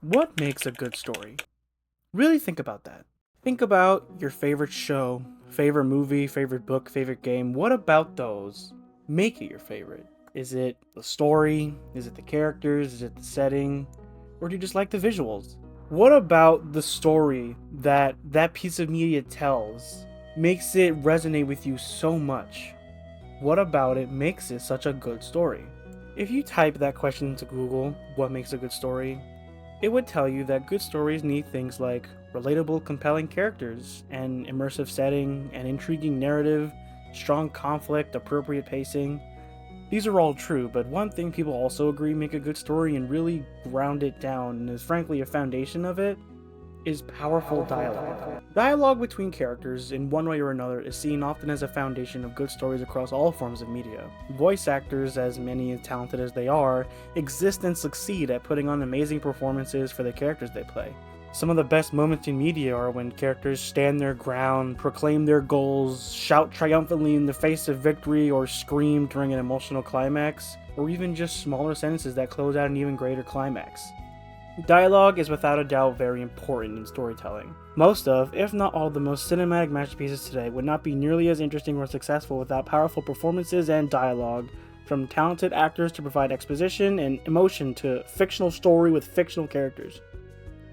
What makes a good story? Really think about that. Think about your favorite show, favorite movie, favorite book, favorite game. What about those make it your favorite? Is it the story? Is it the characters? Is it the setting? Or do you just like the visuals? What about the story that piece of media tells makes it resonate with you so much? What about it makes it such a good story? If you type that question into Google, what makes a good story, it would tell you that good stories need things like relatable, compelling characters, an immersive setting, an intriguing narrative, strong conflict, appropriate pacing. These are all true, but one thing people also agree make a good story and really ground it down, and is frankly a foundation of it, is powerful dialogue. Dialogue between characters, in one way or another, is seen often as a foundation of good stories across all forms of media. Voice actors, as many and talented as they are, exist and succeed at putting on amazing performances for the characters they play. Some of the best moments in media are when characters stand their ground, proclaim their goals, shout triumphantly in the face of victory, or scream during an emotional climax, or even just smaller sentences that close out an even greater climax. Dialogue is without a doubt very important in storytelling. Most of, if not all, the most cinematic masterpieces today would not be nearly as interesting or successful without powerful performances and dialogue, from talented actors to provide exposition and emotion to fictional story with fictional characters.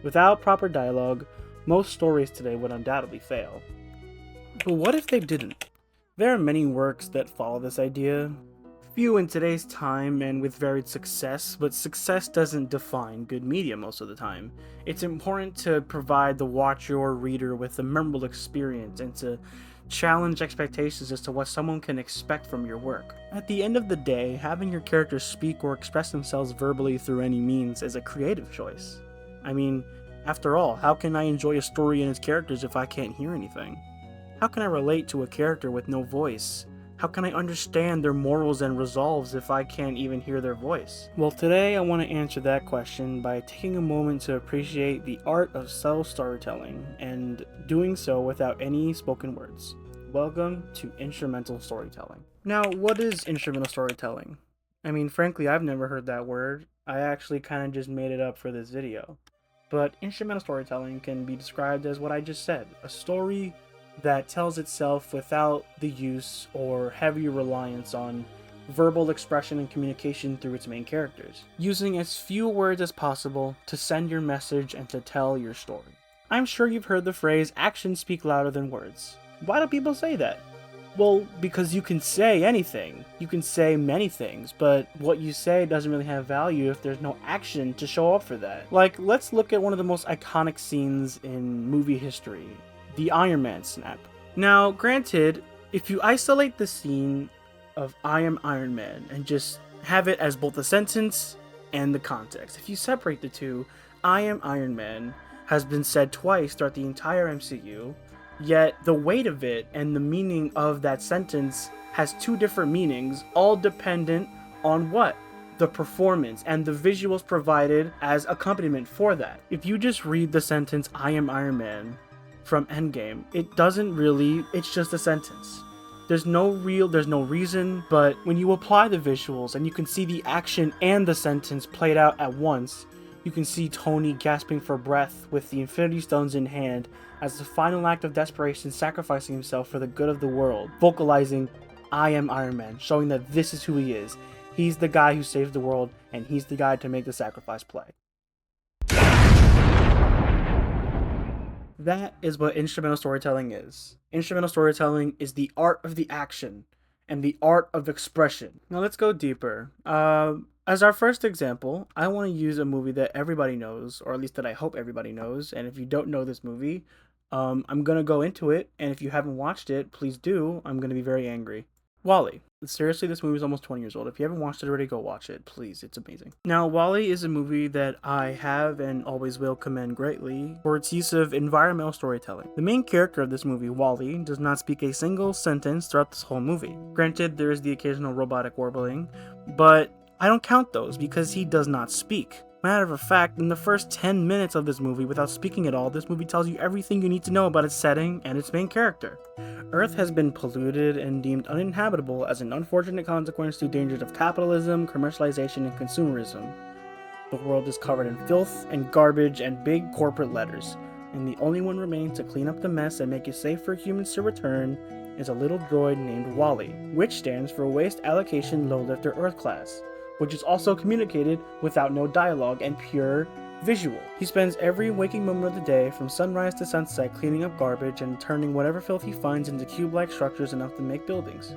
Without proper dialogue, most stories today would undoubtedly fail. But what if they didn't? There are many works that follow this idea. Few in today's time and with varied success, but success doesn't define good media most of the time. It's important to provide the watcher or reader with a memorable experience and to challenge expectations as to what someone can expect from your work. At the end of the day, having your characters speak or express themselves verbally through any means is a creative choice. I mean, after all, how can I enjoy a story and its characters if I can't hear anything? How can I relate to a character with no voice? How can I understand their morals and resolves if I can't even hear their voice? Well, today I want to answer that question by taking a moment to appreciate the art of subtle storytelling and doing so without any spoken words. Welcome to instrumental storytelling. Now, what is instrumental storytelling? I mean, frankly, I've never heard that word. I actually kind of just made it up for this video. But instrumental storytelling can be described as what I just said, a story that tells itself without the use or heavy reliance on verbal expression and communication through its main characters, using as few words as possible to send your message and to tell your story. I'm sure you've heard the phrase, actions speak louder than words. Why do people say that? Well, because you can say anything. You can say many things, but what you say doesn't really have value if there's no action to show up for that. Like, let's look at one of the most iconic scenes in movie history, the Iron Man snap. Now, granted, if you isolate the scene of I am Iron Man and just have it as both a sentence and the context, if you separate the two, I am Iron Man has been said twice throughout the entire MCU, yet the weight of it and the meaning of that sentence has two different meanings, all dependent on what? The performance and the visuals provided as accompaniment for that. If you just read the sentence, I am Iron Man, from Endgame, it's just a sentence. There's no reason, but when you apply the visuals and you can see the action and the sentence played out at once, you can see Tony gasping for breath with the Infinity Stones in hand as the final act of desperation, sacrificing himself for the good of the world, vocalizing, I am Iron Man, showing that this is who he is. He's the guy who saves the world, and he's the guy to make the sacrifice play. That is what instrumental storytelling is. Instrumental storytelling is the art of the action and the art of expression. Now let's go deeper. As our first example, I want to use a movie that everybody knows, or at least that I hope everybody knows. And if you don't know this movie, I'm going to go into it. And if you haven't watched it, please do. I'm going to be very angry. WALL-E. Seriously, this movie is almost 20 years old. If you haven't watched it already, go watch it. Please, it's amazing. Now, WALL-E is a movie that I have and always will commend greatly for its use of environmental storytelling. The main character of this movie, WALL-E, does not speak a single sentence throughout this whole movie. Granted, there is the occasional robotic warbling, but I don't count those because he does not speak. Matter of fact, in the first 10 minutes of this movie, without speaking at all, this movie tells you everything you need to know about its setting and its main character. Earth has been polluted and deemed uninhabitable as an unfortunate consequence to dangers of capitalism, commercialization, and consumerism. The world is covered in filth and garbage and big corporate letters, and the only one remaining to clean up the mess and make it safe for humans to return is a little droid named Wally, which stands for Waste Allocation Low Lifter Earth Class, which is also communicated without no dialogue and pure visual. He spends every waking moment of the day from sunrise to sunset cleaning up garbage and turning whatever filth he finds into cube-like structures enough to make buildings.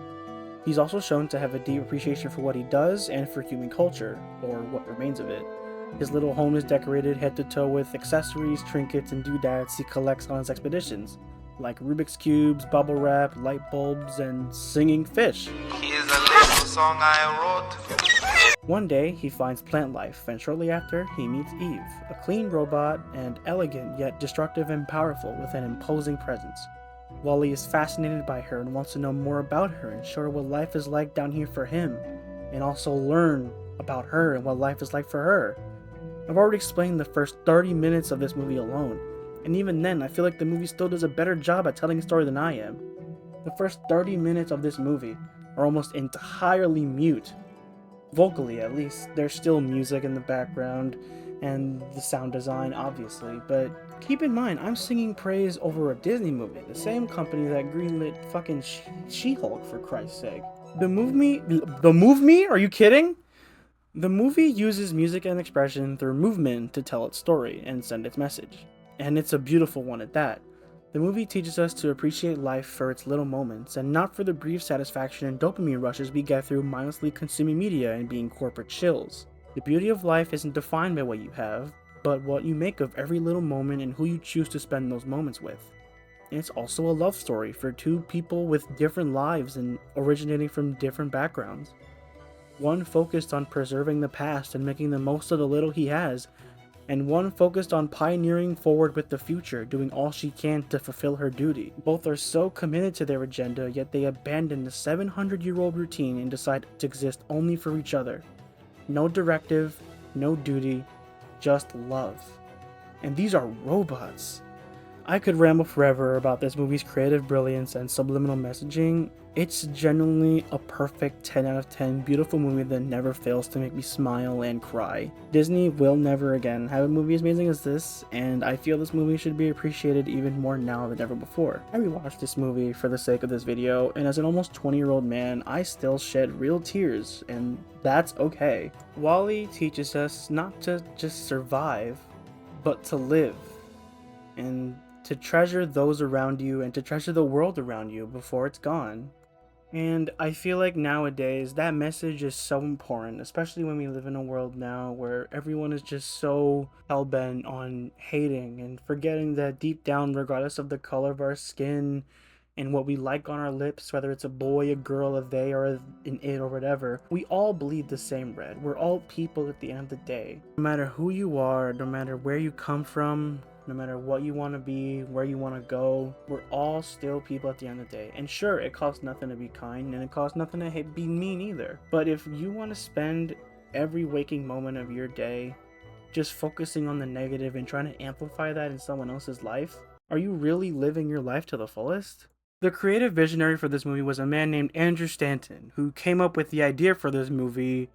He's also shown to have a deep appreciation for what he does and for human culture, or what remains of it. His little home is decorated head to toe with accessories, trinkets, and doodads he collects on his expeditions, like Rubik's Cubes, bubble wrap, light bulbs, and singing fish. Here's a little song I wrote. One day, he finds plant life, and shortly after, he meets Eve, a clean robot and elegant yet destructive and powerful with an imposing presence. Wally is fascinated by her and wants to know more about her and show her what life is like down here for him, and also learn about her and what life is like for her. I've already explained the first 30 minutes of this movie alone, and even then, I feel like the movie still does a better job at telling a story than I am. The first 30 minutes of this movie are almost entirely mute. Vocally, at least, there's still music in the background, and the sound design, obviously, but keep in mind, I'm singing praise over a Disney movie, the same company that greenlit fucking She-Hulk, for Christ's sake. The movie? Are you kidding? The movie uses music and expression through movement to tell its story and send its message. And it's a beautiful one at that. The movie teaches us to appreciate life for its little moments, and not for the brief satisfaction and dopamine rushes we get through mindlessly consuming media and being corporate shills. The beauty of life isn't defined by what you have, but what you make of every little moment and who you choose to spend those moments with. And it's also a love story for two people with different lives and originating from different backgrounds. One focused on preserving the past and making the most of the little he has, and one focused on pioneering forward with the future, doing all she can to fulfill her duty. Both are so committed to their agenda, yet they abandon the 700-year-old routine and decide to exist only for each other. No directive, no duty, just love. And these are robots. I could ramble forever about this movie's creative brilliance and subliminal messaging. It's genuinely a perfect 10 out of 10 beautiful movie that never fails to make me smile and cry. Disney will never again have a movie as amazing as this, and I feel this movie should be appreciated even more now than ever before. I rewatched this movie for the sake of this video, and as an almost 20-year-old man, I still shed real tears, and that's okay. Wall-E teaches us not to just survive, but to live, and to treasure those around you and to treasure the world around you before it's gone. And I feel like nowadays that message is so important, especially when we live in a world now where everyone is just so hell-bent on hating and forgetting that deep down, regardless of the color of our skin and what we like on our lips, whether it's a boy, a girl, a they, or an it, or whatever, we all bleed the same red. We're all people at the end of the day. No matter who you are, no matter where you come from, no matter what you want to be, where you want to go, we're all still people at the end of the day. And sure, it costs nothing to be kind, and it costs nothing to be mean either. But if you want to spend every waking moment of your day just focusing on the negative and trying to amplify that in someone else's life, are you really living your life to the fullest? The creative visionary for this movie was a man named Andrew Stanton, who came up with the idea for this movie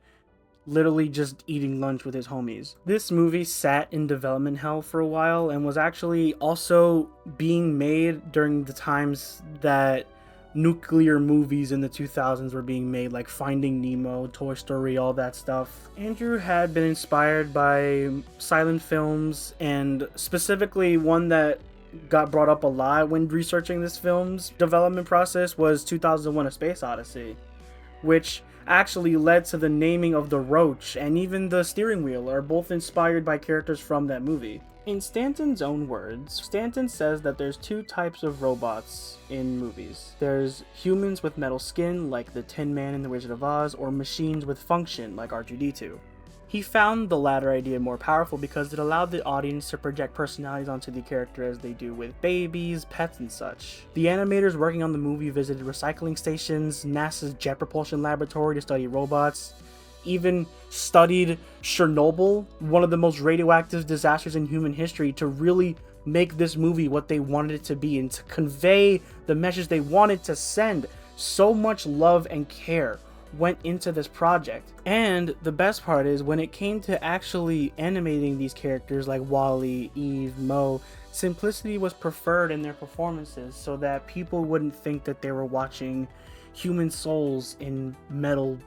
literally just eating lunch with his homies. This movie sat in development hell for a while and was actually also being made during the times that nuclear movies in the 2000s were being made, like Finding Nemo, Toy Story, all that stuff. Andrew had been inspired by silent films, and specifically one that got brought up a lot when researching this film's development process was 2001: A Space Odyssey, which actually led to the naming of the roach and even the steering wheel are both inspired by characters from that movie. In Stanton's own words, Stanton says that there's two types of robots in movies. There's humans with metal skin, like the Tin Man in The Wizard of Oz, or machines with function, like R2-D2. He found the latter idea more powerful because it allowed the audience to project personalities onto the character as they do with babies, pets, and such. The animators working on the movie visited recycling stations, NASA's Jet Propulsion Laboratory to study robots, even studied Chernobyl, one of the most radioactive disasters in human history, to really make this movie what they wanted it to be and to convey the message they wanted to send. So much love and care went into this project. And the best part is when it came to actually animating these characters like Wally, Eve, Mo, simplicity was preferred in their performances so that people wouldn't think that they were watching human souls in metal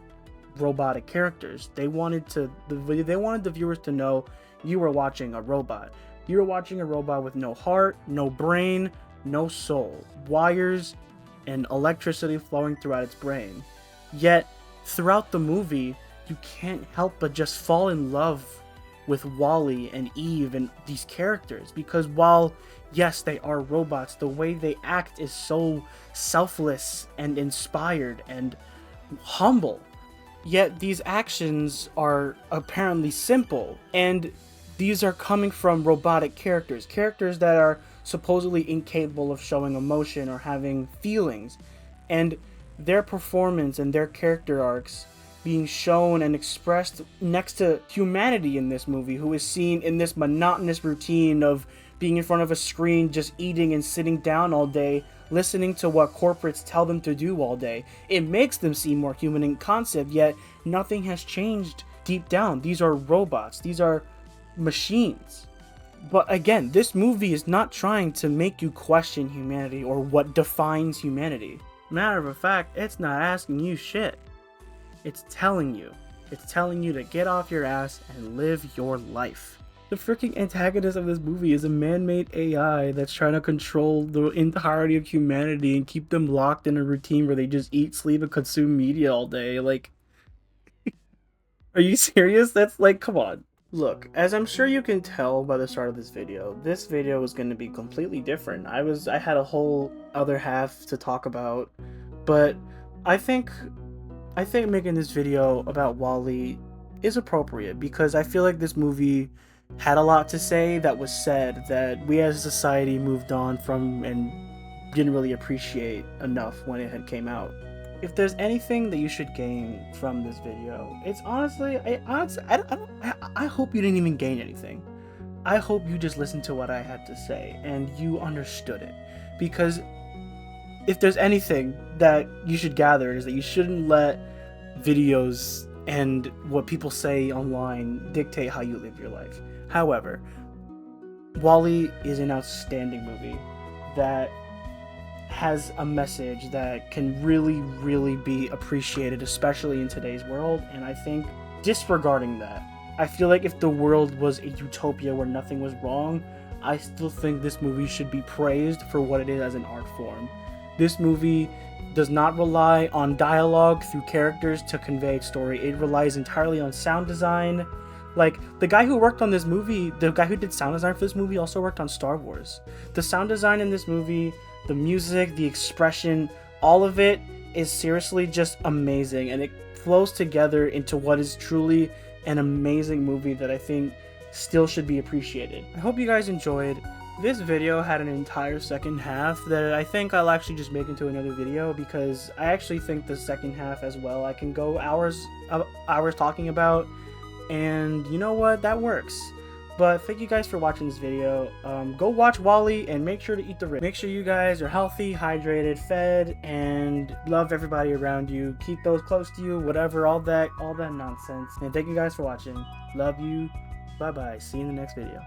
robotic characters. They wanted the viewers to know you were watching a robot. You were watching a robot with no heart, no brain, no soul, wires and electricity flowing throughout its brain. Yet throughout the movie, you can't help but just fall in love with Wally and Eve and these characters, because while yes, they are robots, the way they act is so selfless and inspired and humble. Yet these actions are apparently simple, and these are coming from robotic characters that are supposedly incapable of showing emotion or having feelings, and their performance and their character arcs being shown and expressed next to humanity in this movie, who is seen in this monotonous routine of being in front of a screen, just eating and sitting down all day, listening to what corporates tell them to do all day. It makes them seem more human in concept, yet nothing has changed deep down. These are robots. These are machines. But again, this movie is not trying to make you question humanity or what defines humanity. Matter of fact, it's not asking you shit. It's telling you. It's telling you to get off your ass and live your life. The freaking antagonist of this movie is a man-made AI that's trying to control the entirety of humanity and keep them locked in a routine where they just eat, sleep, and consume media all day. Like, are you serious? That's like, come on. Look, as I'm sure you can tell by the start of this video is going to be completely different. I had a whole other half to talk about, but I think making this video about Wall-E is appropriate because I feel like this movie had a lot to say that was said that we as a society moved on from and didn't really appreciate enough when it had came out. If there's anything that you should gain from this video, it's honestly, I hope you didn't even gain anything. I hope you just listened to what I had to say and you understood it. Because if there's anything that you should gather, is that you shouldn't let videos and what people say online dictate how you live your life. However, Wall-E is an outstanding movie that has a message that can really be appreciated, especially in today's world. And I think disregarding that, I feel like if the world was a utopia where nothing was wrong, I still think this movie should be praised for what it is as an art form. This movie does not rely on dialogue through characters to convey its story. It relies entirely on sound design. Like, the guy who worked on this movie, the guy who did sound design for this movie also worked on Star Wars. The sound design in this movie, the music, the expression, all of it is seriously just amazing, and it flows together into what is truly an amazing movie that I think still should be appreciated. I hope you guys enjoyed. This video had an entire second half that I think I'll actually just make into another video, because I actually think the second half as well I can go hours talking about, and you know what, that works. But thank you guys for watching this video. Go watch Wall-E and make sure to eat the rich. Make sure you guys are healthy, hydrated, fed, and love everybody around you. Keep those close to you, whatever, all that nonsense. And thank you guys for watching. Love you. Bye bye. See you in the next video.